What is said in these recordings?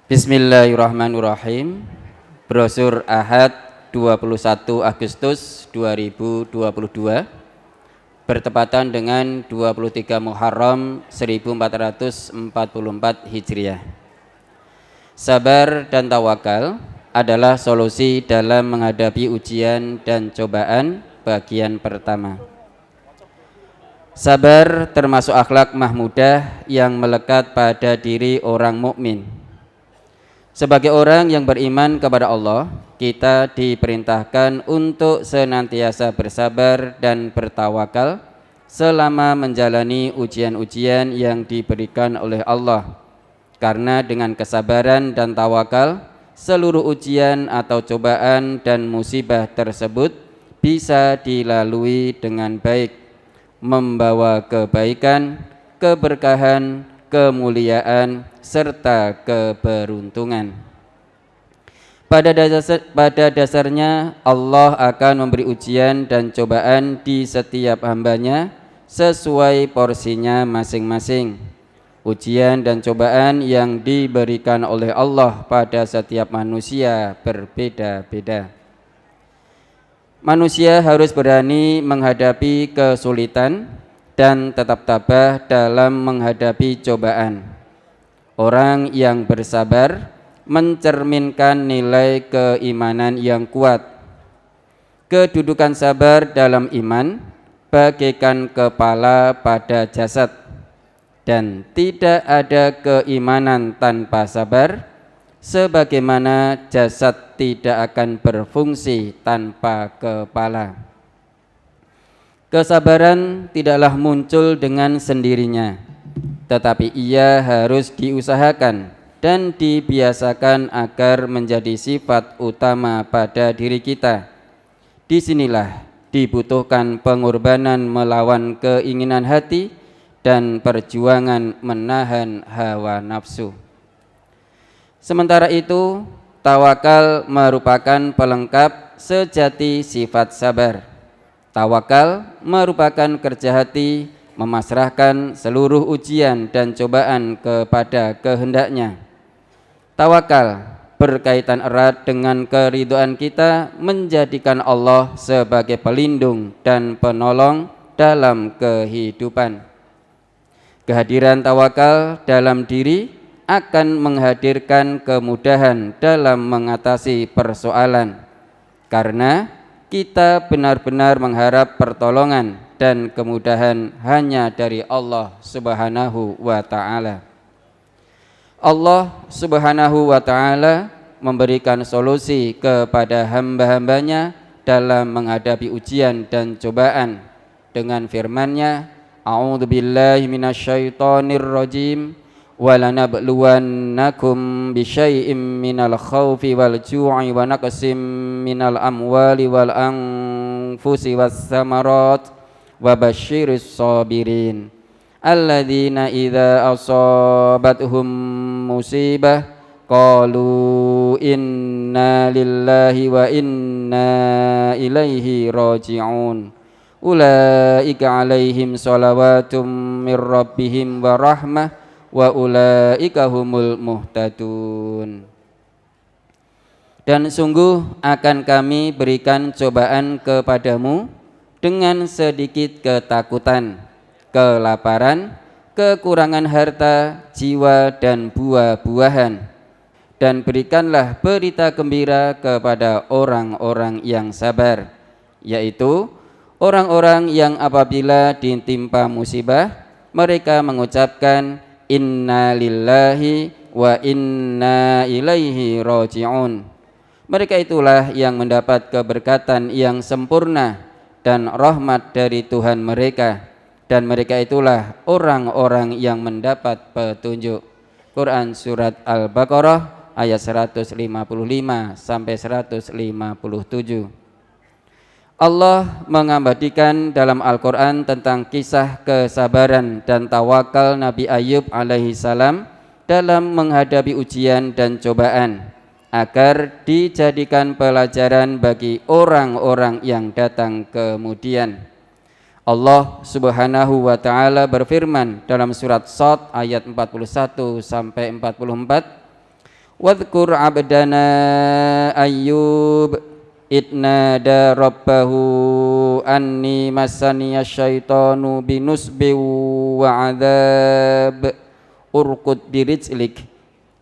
Bismillahirrahmanirrahim. Brosur Ahad 21 Agustus 2022 bertepatan dengan 23 Muharram 1444 Hijriah. Sabar dan tawakal adalah solusi dalam menghadapi ujian dan cobaan bagian pertama. Sabar termasuk akhlak mahmudah yang melekat pada diri orang mukmin. Sebagai orang yang beriman kepada Allah, kita diperintahkan untuk senantiasa bersabar dan bertawakal selama menjalani ujian-ujian yang diberikan oleh Allah. Karena dengan kesabaran dan tawakal, seluruh ujian atau cobaan dan musibah tersebut bisa dilalui dengan baik, membawa kebaikan, keberkahan, kemuliaan, serta keberuntungan. Pada dasarnya Allah akan memberi ujian dan cobaan di setiap hambanya sesuai porsinya masing-masing. Ujian dan cobaan yang diberikan oleh Allah pada setiap manusia berbeda-beda. Manusia harus berani menghadapi kesulitan dan tetap tabah dalam menghadapi cobaan. Orang yang bersabar mencerminkan nilai keimanan yang kuat. Kedudukan sabar dalam iman bagaikan kepala pada jasad, dan tidak ada keimanan tanpa sabar, sebagaimana jasad tidak akan berfungsi tanpa kepala. Kesabaran tidaklah muncul dengan sendirinya, tetapi ia harus diusahakan dan dibiasakan agar menjadi sifat utama pada diri kita. Disinilah dibutuhkan pengorbanan melawan keinginan hati dan perjuangan menahan hawa nafsu. Sementara itu, tawakal merupakan pelengkap sejati sifat sabar. Tawakal merupakan kerja hati memasrahkan seluruh ujian dan cobaan kepada kehendaknya. Tawakal berkaitan erat dengan keridhaan kita menjadikan Allah sebagai pelindung dan penolong dalam kehidupan. Kehadiran tawakal dalam diri akan menghadirkan kemudahan dalam mengatasi persoalan, karena kita benar-benar mengharap pertolongan dan kemudahan hanya dari Allah Subhanahu wa ta'ala. Allah Subhanahu wa ta'ala memberikan solusi kepada hamba-hambanya dalam menghadapi ujian dan cobaan dengan firman-Nya, A'udzubillahi minasyaitonirrajim, وَلَنَبْلُوَنَّكُمْ بِشَيْءٍ مِّنَ الْخَوْفِ وَالْجُوعِ وَنَقْصٍ مِّنَ الْأَمْوَالِ وَالْأَنفُسِ وَالثَّمَرَاتِ وَبَشِّرِ الصَّابِرِينَ الَّذِينَ إِذَا أَصَابَتْهُم مُّصِيبَةٌ قَالُوا إِنَّا لِلَّهِ وَإِنَّا إِلَيْهِ رَاجِعُونَ أُولَئِكَ عَلَيْهِمْ صَلَوَاتٌ مِّن رَّبِّهِمْ وَرَحْمَةٌ wa ulaika humul muhtadun. Dan sungguh akan kami berikan cobaan kepadamu dengan sedikit ketakutan, kelaparan, kekurangan harta, jiwa dan buah-buahan. Dan berikanlah berita gembira kepada orang-orang yang sabar, yaitu orang-orang yang apabila ditimpa musibah mereka mengucapkan Inna lillahi wa inna ilaihi raji'un. Mereka itulah yang mendapat keberkatan yang sempurna dan rahmat dari Tuhan mereka, dan mereka itulah orang-orang yang mendapat petunjuk. Quran Surat Al-Baqarah ayat 155 sampai 157. Allah mengabadikan dalam Al-Quran tentang kisah kesabaran dan tawakal Nabi Ayub alaihi salam dalam menghadapi ujian dan cobaan, agar dijadikan pelajaran bagi orang-orang yang datang kemudian. Allah Subhanahu wa ta'ala berfirman dalam surat Shad ayat 41 sampai 44, Wadhkur abdana Ayyub idnada rabbahu anni massaniya syaitanu binusbi wa adzab urqud birijlik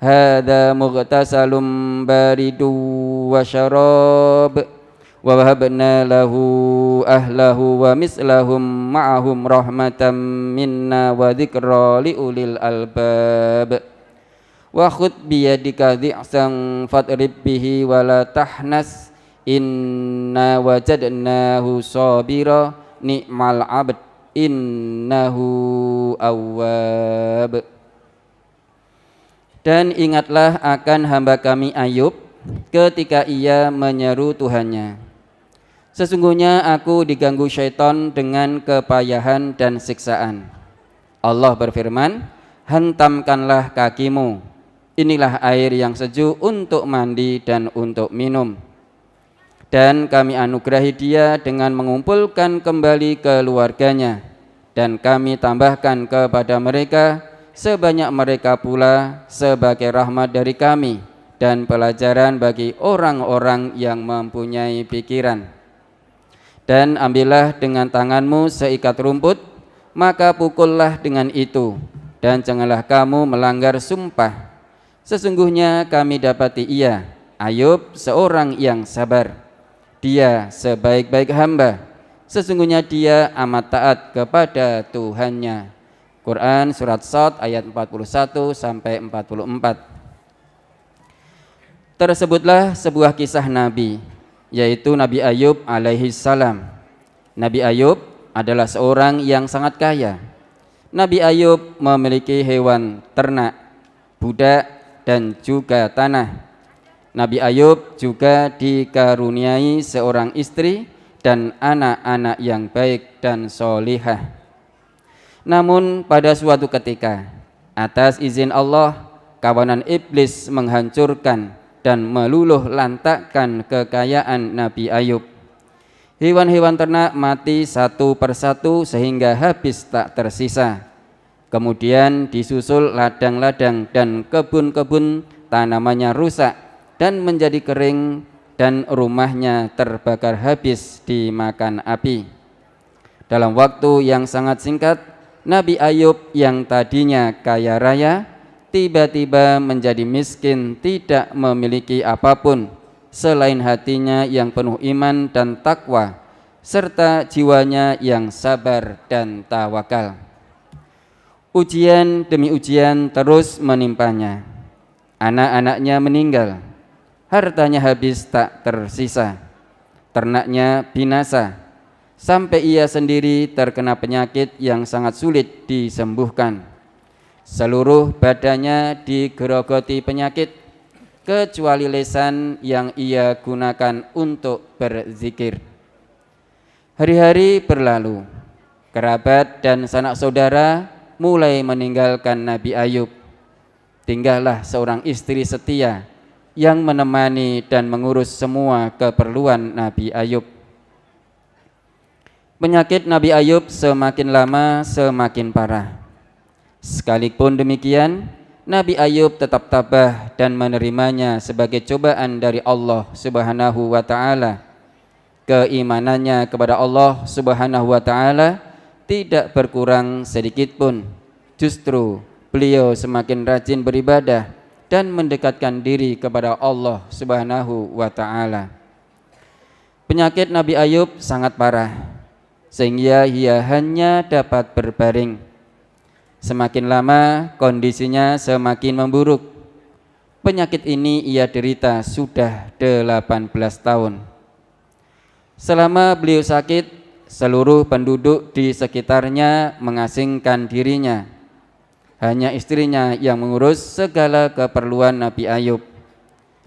hadza mughtasalun baridu wa syarab wa wahabna lahu ahlahu wa mislahum ma'ahum rahmatan minna wa dzikra liulil albab wa khudh biyadika dhi'san fadrib bihi wa la tahnas inna wajadnahu sabira ni'mal abd innahu awwab. Dan ingatlah akan hamba kami Ayub ketika ia menyeru Tuhannya, sesungguhnya aku diganggu syaitan dengan kepayahan dan siksaan. Allah berfirman, hentamkanlah kakimu, inilah air yang sejuk untuk mandi dan untuk minum. Dan kami anugerahi dia dengan mengumpulkan kembali keluarganya, dan kami tambahkan kepada mereka sebanyak mereka pula sebagai rahmat dari kami dan pelajaran bagi orang-orang yang mempunyai pikiran. Dan ambillah dengan tanganmu seikat rumput, maka pukullah dengan itu, dan janganlah kamu melanggar sumpah. Sesungguhnya kami dapati ia, Ayub, seorang yang sabar. Dia sebaik-baik hamba, sesungguhnya dia amat taat kepada Tuhannya. Quran surat Shad ayat 41 sampai 44. Tersebutlah sebuah kisah Nabi, yaitu Nabi Ayub alaihi salam. Nabi Ayub adalah seorang yang sangat kaya. Nabi Ayub memiliki hewan ternak, budak, dan juga tanah. Nabi Ayub juga dikaruniai seorang istri dan anak-anak yang baik dan solihah. Namun pada suatu ketika, atas izin Allah, kawanan iblis menghancurkan dan meluluh lantakkan kekayaan Nabi Ayub. Hewan-hewan ternak mati satu persatu sehingga habis tak tersisa. Kemudian disusul ladang-ladang dan kebun-kebun tanamannya rusak dan menjadi kering, dan rumahnya terbakar habis dimakan api. Dalam waktu yang sangat singkat, Nabi Ayub yang tadinya kaya raya tiba-tiba menjadi miskin, tidak memiliki apapun selain hatinya yang penuh iman dan takwa serta jiwanya yang sabar dan tawakal. Ujian demi ujian terus menimpanya. Anak-anaknya meninggal, hartanya habis tak tersisa, ternaknya binasa, sampai ia sendiri terkena penyakit yang sangat sulit disembuhkan. Seluruh badannya digerogoti penyakit, kecuali lisan yang ia gunakan untuk berzikir. Hari-hari berlalu, kerabat dan sanak saudara mulai meninggalkan Nabi Ayub. Tinggallah seorang istri setia yang menemani dan mengurus semua keperluan Nabi Ayub. Penyakit Nabi Ayub semakin lama semakin parah. Sekalipun demikian, Nabi Ayub tetap tabah dan menerimanya sebagai cobaan dari Allah Subhanahu wa taala. Keimanannya kepada Allah Subhanahu wa taala tidak berkurang sedikit pun. Justru beliau semakin rajin beribadah dan mendekatkan diri kepada Allah Subhanahu wa taala. Penyakit Nabi Ayub sangat parah, sehingga ia hanya dapat berbaring. Semakin lama kondisinya semakin memburuk. Penyakit ini ia derita sudah 18 tahun. Selama beliau sakit, seluruh penduduk di sekitarnya mengasingkan dirinya. Hanya istrinya yang mengurus segala keperluan Nabi Ayub.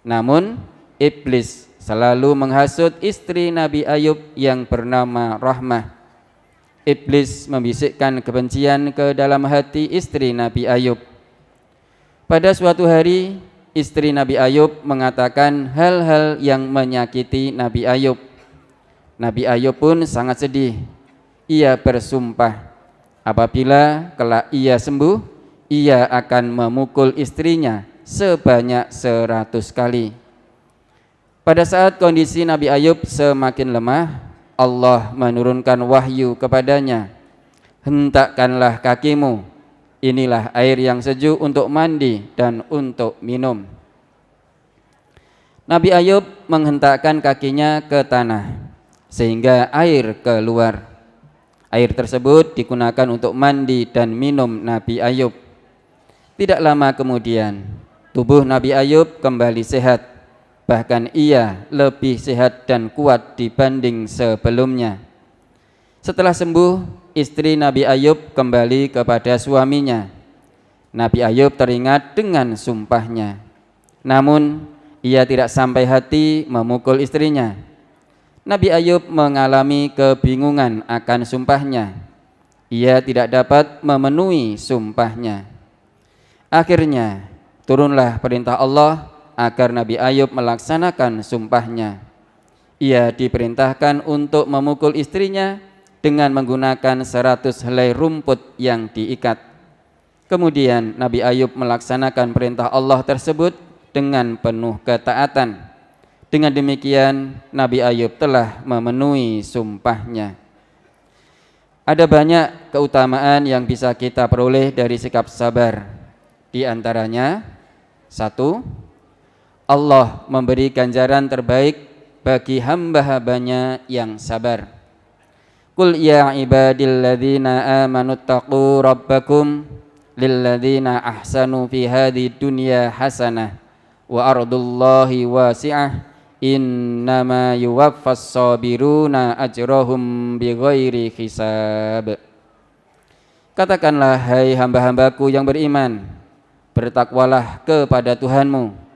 Namun iblis selalu menghasut istri Nabi Ayub yang bernama Rahmah. Iblis membisikkan kebencian ke dalam hati istri Nabi Ayub. Pada suatu hari, istri Nabi Ayub mengatakan hal-hal yang menyakiti Nabi Ayub. Nabi Ayub pun sangat sedih. Ia bersumpah, apabila kelak ia sembuh, ia akan memukul istrinya sebanyak 100 kali. Pada saat kondisi Nabi Ayub semakin lemah, Allah menurunkan wahyu kepadanya. Hentakkanlah kakimu, inilah air yang sejuk untuk mandi dan untuk minum. Nabi Ayub menghentakkan kakinya ke tanah sehingga air keluar. Air tersebut digunakan untuk mandi dan minum Nabi Ayub. Tidak lama kemudian, tubuh Nabi Ayub kembali sehat. Bahkan ia lebih sehat dan kuat dibanding sebelumnya. Setelah sembuh, istri Nabi Ayub kembali kepada suaminya. Nabi Ayub teringat dengan sumpahnya. Namun, ia tidak sampai hati memukul istrinya. Nabi Ayub mengalami kebingungan akan sumpahnya. Ia tidak dapat memenuhi sumpahnya. Akhirnya, turunlah perintah Allah agar Nabi Ayub melaksanakan sumpahnya. Ia diperintahkan untuk memukul istrinya dengan menggunakan 100 helai rumput yang diikat. Kemudian Nabi Ayub melaksanakan perintah Allah tersebut dengan penuh ketaatan. Dengan demikian Nabi Ayub telah memenuhi sumpahnya. Ada banyak keutamaan yang bisa kita peroleh dari sikap sabar. Di antaranya, 1. Allah memberi ganjaran terbaik bagi hamba-hambanya yang sabar. Qul ya ibadilladzina amanu taqu rabbakum lilladzina ahsanu fi hadhi dunya hasanah wa ardullahi wasi'ah innama yuwaffas sabiruna ajrahum bighairi hisab. Katakanlah, hai hamba-hambaku yang beriman, bertakwalah kepada Tuhanmu.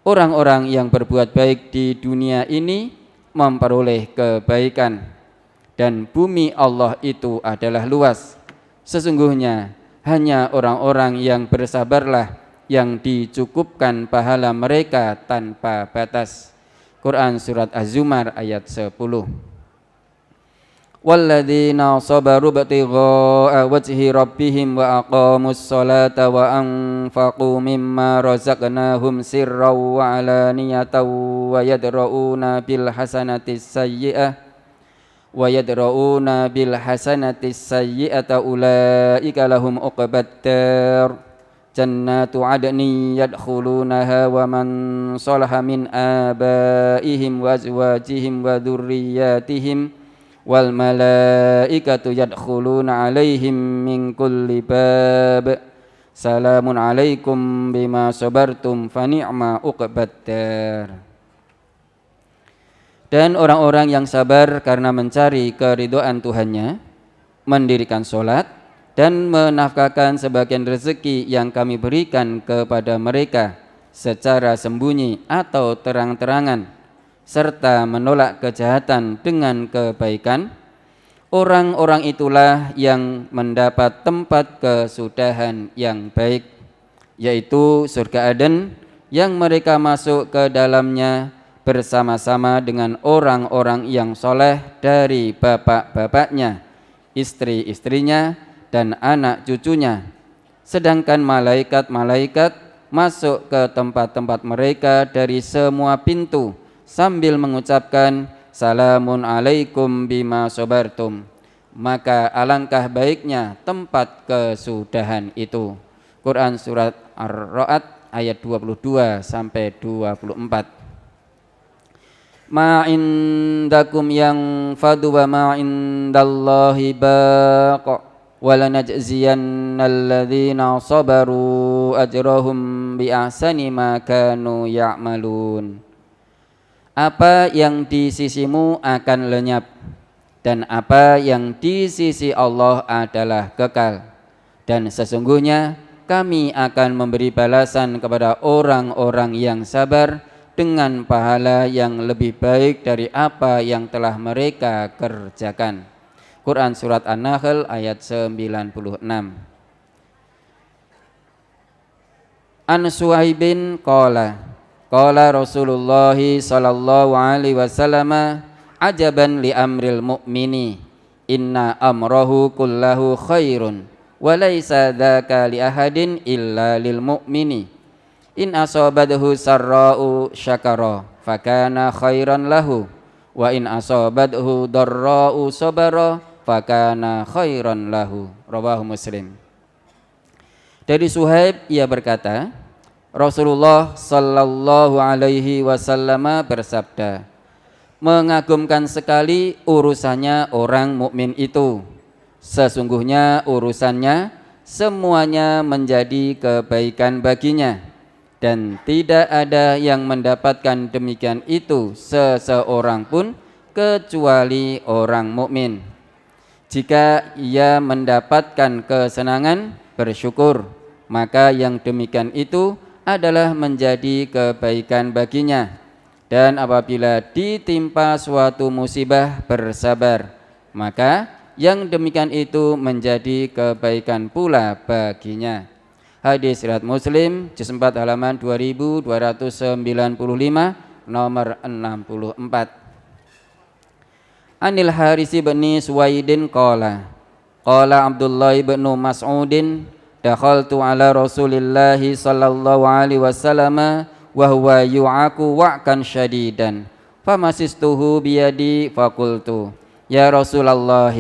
Orang-orang yang berbuat baik di dunia ini memperoleh kebaikan, dan bumi Allah itu adalah luas. Sesungguhnya hanya orang-orang yang bersabarlah yang dicukupkan pahala mereka tanpa batas. Quran Surat Az-Zumar ayat 10. Walladzina sabaru ibtigha'a wajhi rabbihim wa aqamus salata wa anfaqu mimma razaqnahum sirran wa alaniyatan wa yadra'una bil hasanati sayyi'ata ulaika lahum uqbad dar jannatu adnin yadkhulunaha wa man salaha min abaihim wa azwajihim wa dzurriyyatihim wal malaikatu yadkhuluna alaihim min kulli bab salamun alaikum bima sabartum fa ni'ma uqbad dar. Dan orang-orang yang sabar karena mencari keridhaan Tuhannya, mendirikan sholat dan menafkahkan sebagian rezeki yang kami berikan kepada mereka secara sembunyi atau terang-terangan, serta menolak kejahatan dengan kebaikan, orang-orang itulah yang mendapat tempat kesudahan yang baik, yaitu surga Aden yang mereka masuk ke dalamnya bersama-sama dengan orang-orang yang soleh dari bapak-bapaknya, istri-istrinya, dan anak cucunya. Sedangkan malaikat-malaikat masuk ke tempat-tempat mereka dari semua pintu sambil mengucapkan salamun alaikum bima sabartum. Maka alangkah baiknya tempat kesudahan itu. Quran Surat Ar-Ra'd ayat 22 sampai 24. Ma indakum yang fadu wa ma indallahi baqa walanajziyannal ladzina sabaru ajrahum bi ahsani ma kanu ya'malun. Apa yang di sisimu akan lenyap, dan apa yang di sisi Allah adalah kekal. Dan sesungguhnya kami akan memberi balasan kepada orang-orang yang sabar dengan pahala yang lebih baik dari apa yang telah mereka kerjakan. Quran Surat An-Nahl ayat 96. An Suhaibin qala Rasulullah sallallahu alaihi wasallam ajaban li amril mu'mini inna amrahu kullahu khairun wa laisa dzaka li ahadin illa lil mu'mini In asabathu sarra'u syakara fakana khairan lahu wa in asabathu darra'u sabara fakana khairan lahu. Rawahu Muslim. Dari Suhaib ia berkata, Rasulullah sallallahu alaihi wasallam bersabda, mengagumkan sekali urusannya orang mukmin itu. Sesungguhnya urusannya semuanya menjadi kebaikan baginya, dan tidak ada yang mendapatkan demikian itu seseorang pun kecuali orang mukmin. Jika ia mendapatkan kesenangan, bersyukur, maka yang demikian itu adalah menjadi kebaikan baginya. Dan apabila ditimpa suatu musibah, bersabar, maka yang demikian itu menjadi kebaikan pula baginya. Hadis riwayat Muslim, juz 4 halaman 2295, nomor 64. Anil Haris bin Suwaidin qala Abdullah bin Mas'udin dakhaltu ala Rasulillah sallallahu alaihi wasallam wa huwa yu'aku wa'kan syadidan famasistuhu biyadi faqultu ya Rasulullah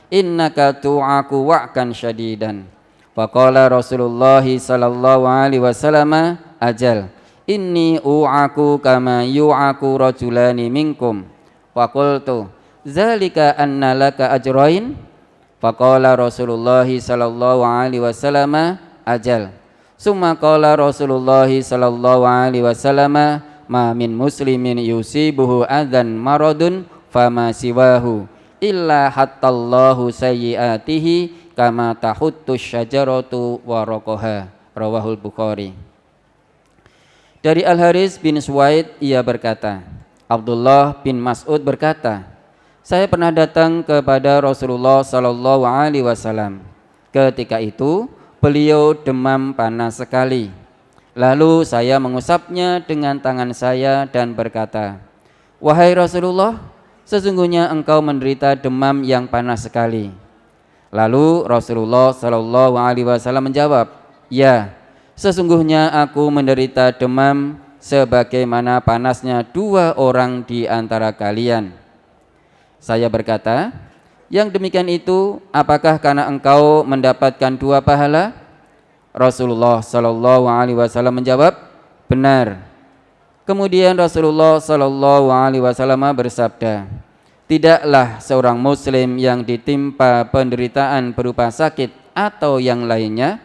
innaka tu'aku wa'kan syadidan faqala Rasulullah sallallahu alaihi wasallam ajal inni u'aku kama yu'aku rajulani minkum faqultu zalika anna laka ajrain faqala Rasulullah sallallahu alaihi wasallam ajal summa qala Rasulullah sallallahu alaihi wasallam ma min muslimin yusibuhu adzan maradun fama siwahu illa hattallahu sayyiatihi kama tahuttu syajaratu waraqaha. Rawahul Bukhari. Dari Al Haris bin Suwaid ia berkata, Abdullah bin Mas'ud berkata, saya pernah datang kepada Rasulullah sallallahu alaihi wasallam. Ketika itu beliau demam panas sekali. Lalu saya mengusapnya dengan tangan saya dan berkata, wahai Rasulullah, sesungguhnya engkau menderita demam yang panas sekali. Lalu Rasulullah sallallahu alaihi wasallam menjawab, ya, sesungguhnya aku menderita demam sebagaimana panasnya dua orang di antara kalian. Saya berkata, yang demikian itu apakah karena engkau mendapatkan dua pahala? Rasulullah sallallahu alaihi wasallam menjawab, benar. Kemudian Rasulullah sallallahu alaihi wasallam bersabda, tidaklah seorang muslim yang ditimpa penderitaan berupa sakit atau yang lainnya,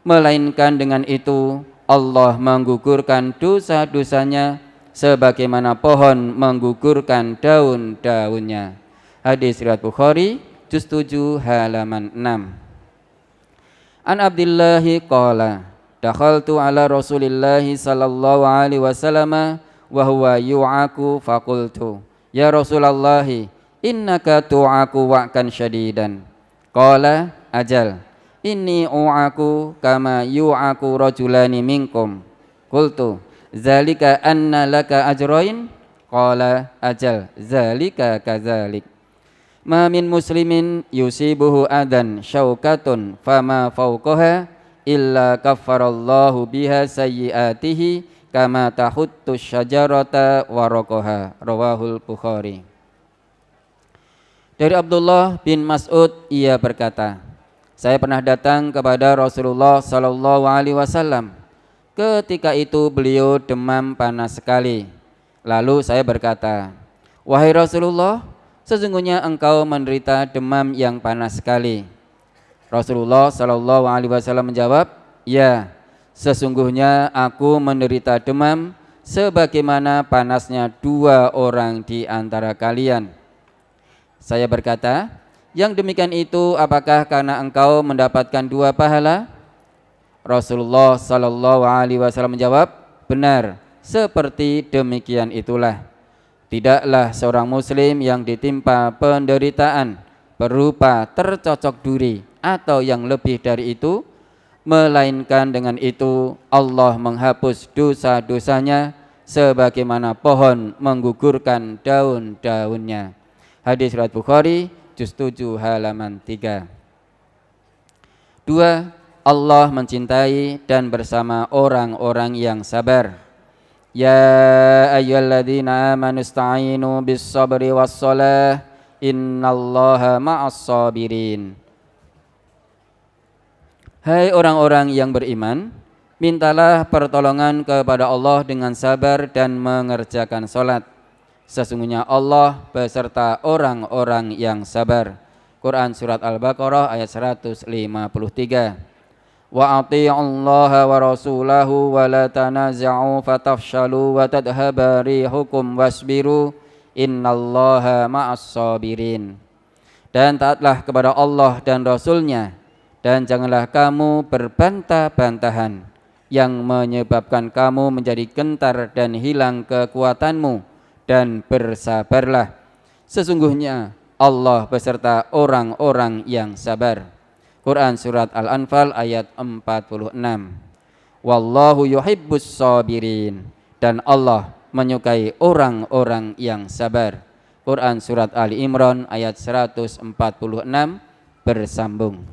melainkan dengan itu Allah menggugurkan dosa-dosanya sebagaimana pohon menggugurkan daun-daunnya. Hadis riwayat Bukhari, juz 7 halaman 6. An Abdullah qala dakhaltu ala Rasulillah sallallahu alaihi wasallam wa huwa yu'aku faqultu ya Rasulullah innaka tu'aku wa'kan syadidan qala ajal inni u'aku kama yu'aku rajulani minkum qultu zalika anna laka ajrain qala ajal zalika kadzalik ma min muslimin yusibuhu adan syaukatun fama fawqaha illa kaffarallahu biha sayyiatihi kama tahuttu syajarata waraqaha. Rawahul Bukhari. Dari Abdullah bin Mas'ud ia berkata, saya pernah datang kepada Rasulullah sallallahu alaihi wasallam. Ketika itu beliau demam panas sekali. Lalu saya berkata, wahai Rasulullah, sesungguhnya engkau menderita demam yang panas sekali. Rasulullah sallallahu alaihi wasallam menjawab, ya, sesungguhnya aku menderita demam sebagaimana panasnya dua orang di antara kalian. Saya berkata, yang demikian itu apakah karena engkau mendapatkan dua pahala? Rasulullah sallallahu alaihi wasallam menjawab, benar, seperti demikian itulah. Tidaklah seorang muslim yang ditimpa penderitaan berupa tercocok duri atau yang lebih dari itu, melainkan dengan itu Allah menghapus dosa-dosanya sebagaimana pohon menggugurkan daun-daunnya. Hadis riwayat Bukhari, juz 7 halaman 3. 2. Allah mencintai dan bersama orang-orang yang sabar. Ya ayyuhalladzina amanu ista'inu bis sabri was shalah innallaha ma'as sabirin. Hai orang-orang yang beriman, mintalah pertolongan kepada Allah dengan sabar dan mengerjakan salat. Sesungguhnya Allah beserta orang-orang yang sabar. Quran surat Al-Baqarah ayat 153. Wa ati'ullaha wa rasulahu wa la tanaza'u fatafshalu wa tadhhaba rihukum wasbiru innallaha ma'as sabirin. Dan taatlah kepada Allah dan Rasulnya, dan janganlah kamu berbantah-bantahan yang menyebabkan kamu menjadi gentar dan hilang kekuatanmu, dan bersabarlah. Sesungguhnya Allah beserta orang-orang yang sabar. Quran surat Al-Anfal ayat 46. Wallahu yuhibbus sabirin, dan Allah menyukai orang-orang yang sabar. Quran surat Ali Imran ayat 146 bersambung.